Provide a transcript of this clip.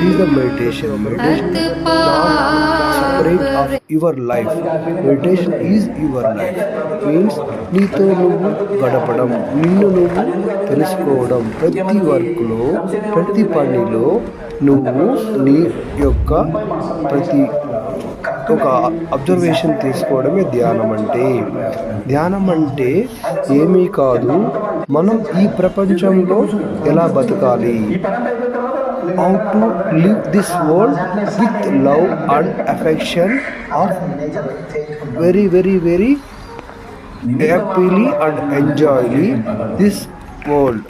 That is the meditation. Meditation is not separate of your life. Meditation is your life. Means నీతో నువ్వు గడపడం, నిన్ను నువ్వు తెలుసుకోవడం, ప్రతి వర్క్లో, ప్రతి పనిలో నువ్వు నీ యొక్క ప్రతి ఒక అబ్జర్వేషన్ తీసుకోవడమే ధ్యానం అంటే. ధ్యానం అంటే ఏమీ కాదు, మనం ఈ ప్రపంచంలో ఎలా బతకాలి, how to live this world with love and affection of very happily and enjoyly this world.